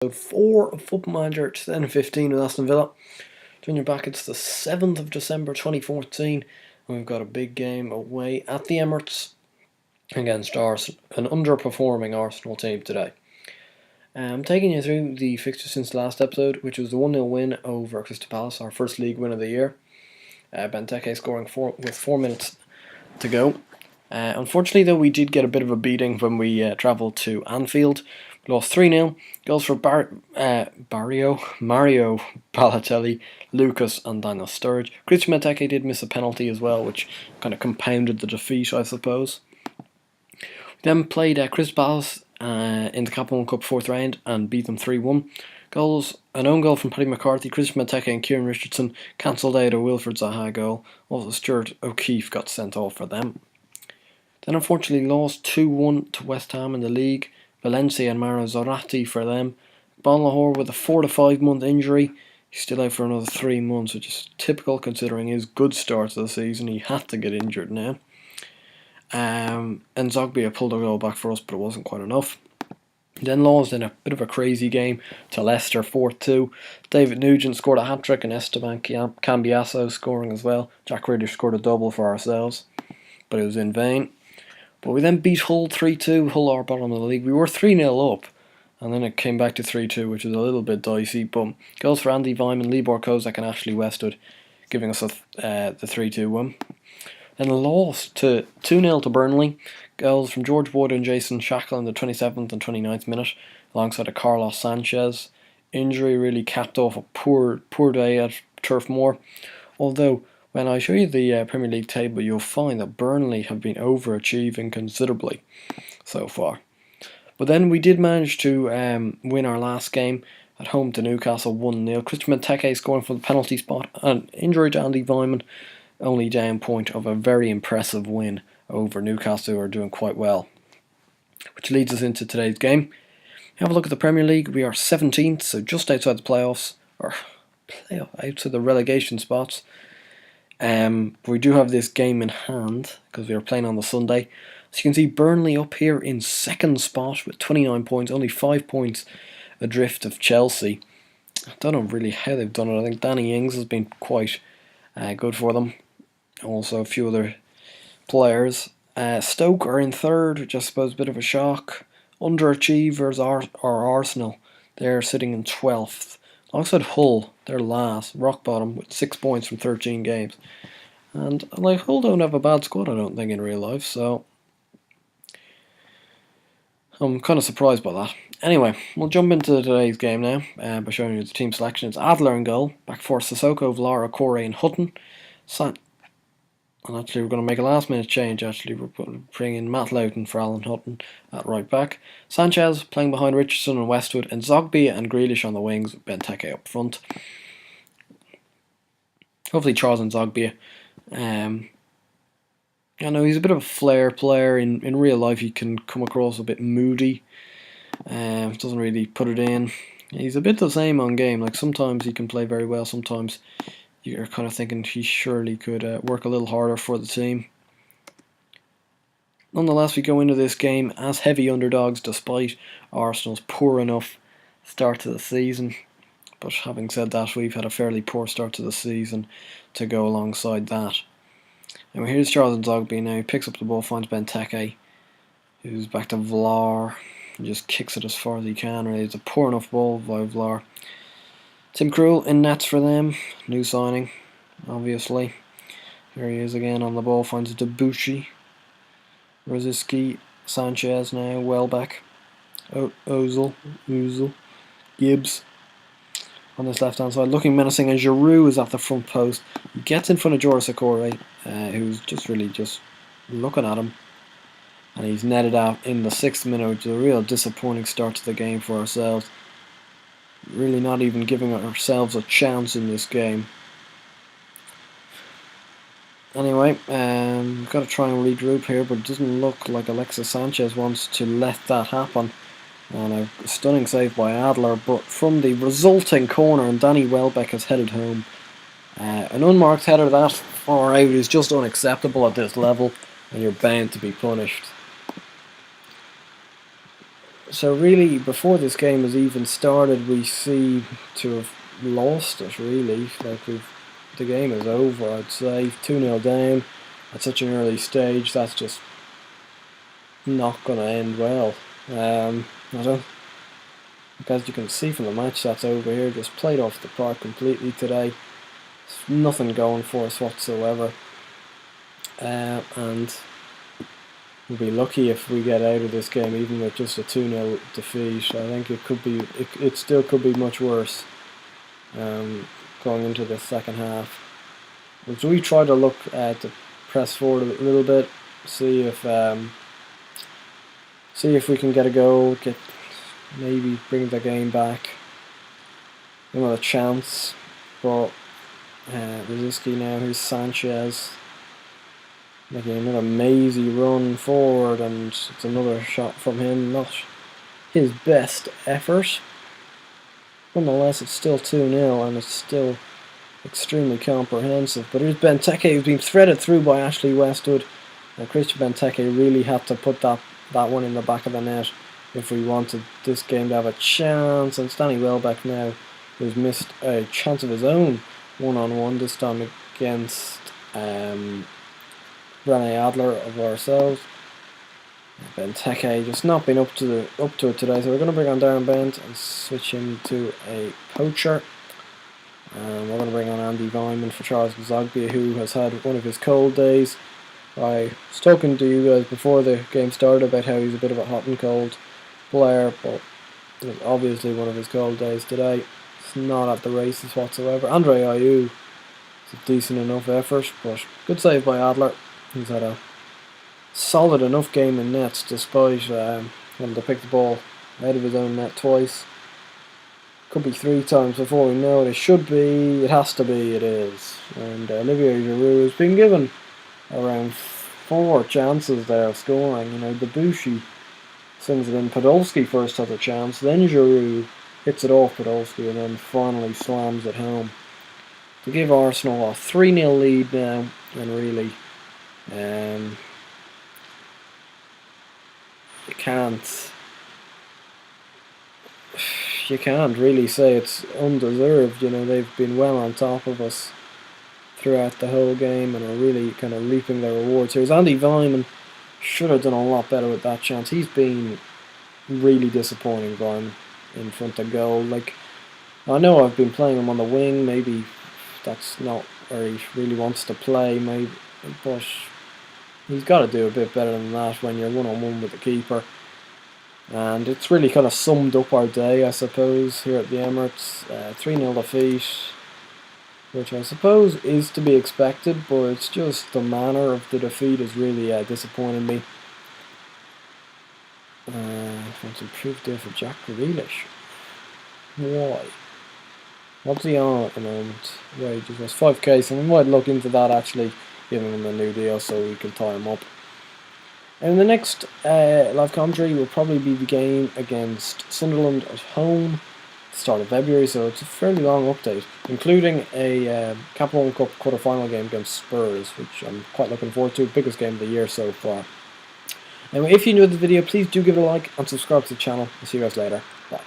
episode 4 of Football Manager 2015 with Aston Villa. Turn your back, it's the 7th of December 2014, and we've got a big game away at the Emirates against an underperforming Arsenal team today. I'm taking you through the fixtures since the last episode, which was the 1-0 win over Crystal Palace, our first league win of the year. Benteke scoring with 4 minutes to go. Unfortunately, though, we did get a bit of a beating when we travelled to Anfield. We lost 3-0. Goals for Mario Balotelli, Lucas and Daniel Sturridge. Christian Benteke did miss a penalty as well, which kind of compounded the defeat, I suppose. We then played Crystal Palace in the Capital One Cup 4th round and beat them 3-1. Goals, an own goal from Paddy McCarthy, Christian Benteke and Kieran Richardson cancelled out a Wilfried Zaha goal. Also, Stuart O'Keefe got sent off for them. Then unfortunately lost 2-1 to West Ham in the league. Valencia and Mauro Zarate for them. Bon Lahore with a 4 to 5 month injury. He's still out for another 3 months, which is typical considering his good start to the season. He had to get injured now. And Zogbia pulled a goal back for us, but it wasn't quite enough. Then lost in a bit of a crazy game to Leicester 4-2. David Nugent scored a hat-trick and Esteban Cambiasso scoring as well. Jack Grealish scored a double for ourselves, but it was in vain. But we then beat Hull 3-2. Hull are bottom of the league. We were 3-0 up, and then it came back to 3-2, which was a little bit dicey. But goals for Andy Vyman, Libor Kozak and Ashley Westwood, giving us the 3-2 win. Then lost to 2-0 to Burnley. Goals from George Wood and Jason Shackle in the 27th and 29th minute, alongside a Carlos Sanchez. Injury really capped off a poor day at Turf Moor. Although, when I show you the Premier League table, you'll find that Burnley have been overachieving considerably so far. But then we did manage to win our last game at home to Newcastle 1-0. Christian Benteke scoring from the penalty spot, and injury to Andy Vyman, only down point of a very impressive win over Newcastle, who are doing quite well. Which leads us into today's game. Have a look at the Premier League. We are 17th, so just outside the playoffs, or outside the relegation spots. We do have this game in hand because we are playing on the Sunday. So you can see Burnley up here in second spot with 29 points, only 5 points adrift of Chelsea. I don't know really how they've done it. I think Danny Ings has been quite good for them. Also a few other players. Stoke are in third, which I suppose is a bit of a shock. Underachievers are Arsenal. They're sitting in 12th. Alongside Hull, they're last, rock bottom, with 6 points from 13 games. And Hull don't have a bad squad, I don't think, in real life, so I'm kind of surprised by that. Anyway, we'll jump into today's game now by showing you the team selection. It's Adler in goal, back four Sissoko, Vlara, Corey and Hutton. And actually, we're going to make a last-minute change. Actually, we're bringing in Matt Loughton for Alan Hutton at right back. Sanchez playing behind Richardson and Westwood, and Zogbia and Grealish on the wings, with Benteke up front. Hopefully, Charles and Zogbia. I know he's a bit of a flair player. In real life, he can come across a bit moody. Doesn't really put it in. He's a bit the same on game. Like sometimes he can play very well. Sometimes you're kind of thinking he surely could work a little harder for the team. Nonetheless, we go into this game as heavy underdogs despite Arsenal's poor enough start to the season. But having said that, we've had a fairly poor start to the season to go alongside that. And here's Charles Zogbia now. He picks up the ball, finds Benteke, who's back to Vlar. He just kicks it as far as he can. Really, it's a poor enough ball by Vlar. Tim Krul in nets for them. New signing, obviously. Here he is again on the ball. Finds Debuchy. Rosicky. Sanchez now. Welbeck. Ozil. Gibbs. On this left hand side. Looking menacing. And Giroud is at the front post. He gets in front of Joris Okore, who's just looking at him. And he's netted out in the 6th minute, which is a real disappointing start to the game for ourselves. Really not even giving ourselves a chance in this game. Anyway, we've got to try and regroup here, but it doesn't look like Alexis Sanchez wants to let that happen. And a stunning save by Adler, but from the resulting corner, and Danny Welbeck has headed home. An unmarked header that far out is just unacceptable at this level, and you're bound to be punished. So really, before this game has even started, we seem to have lost it, really. Like, the game is over, I'd say. 2-0 down at such an early stage, that's just not going to end well. I don't, as you can see from the match that's over here, just played off the park completely today. There's nothing going for us whatsoever. And we'll be lucky if we get out of this game, even with just a 2-0 defeat. I think it still could be much worse going into the second half. So we try to look to press forward a little bit, see if we can get a goal, maybe bring the game back. Another chance, but Rosicky now, here's Sanchez making another mazy run forward, and it's another shot from him. Not his best effort. Nonetheless, it's still 2-0 and it's still extremely comprehensive. But here's Benteke, who's been threaded through by Ashley Westwood. And Christian Benteke really had to put that one in the back of the net if we wanted this game to have a chance. And Stanley Welbeck now, who's missed a chance of his own one-on-one, this time against Rene Adler of ourselves. Benteke just not been up to it today, so we're going to bring on Darren Bent and switch him to a poacher. We're going to bring on Andy Vyman for Charles Zogby, who has had one of his cold days. I was talking to you guys before the game started about how he's a bit of a hot and cold player, but it was obviously one of his cold days today. It's not at the races whatsoever. Andre Ayew is a decent enough effort, but good save by Adler. He's had a solid enough game in nets, despite having to pick the ball out of his own net twice. Could be 3 times before we know it. It should be, it has to be, it is. And Olivier Giroud has been given around 4 chances there of scoring. You know, Debussy sends it in. Podolski first has a chance, then Giroud hits it off Podolski, and then finally slams it home to give Arsenal a 3-0 lead now. And really, you can't really say it's undeserved. You know, they've been well on top of us throughout the whole game and are really kind of reaping their rewards. Here's Andy Vyman, should have done a lot better with that chance. He's been really disappointing, Vyman, in front of goal. Like, I know I've been playing him on the wing, maybe that's not where he really wants to play, maybe, but he's got to do a bit better than that when you're one-on-one with the keeper. And it's really kind of summed up our day, I suppose, here at the Emirates. 3-0 defeat, which I suppose is to be expected, but it's just the manner of the defeat is really disappointing me. What's improved there for Jack Grealish? Why? What's he on at the moment? Wages was 5k, so we might look into that, actually, giving him a new deal so we can tie him up. And the next live commentary will probably be the game against Sunderland at home at the start of February, so it's a fairly long update, including a Capital One Cup quarter-final game against Spurs, which I'm quite looking forward to. Biggest game of the year so far. Anyway, if you enjoyed the video, please do give it a like and subscribe to the channel. I'll see you guys later. Bye.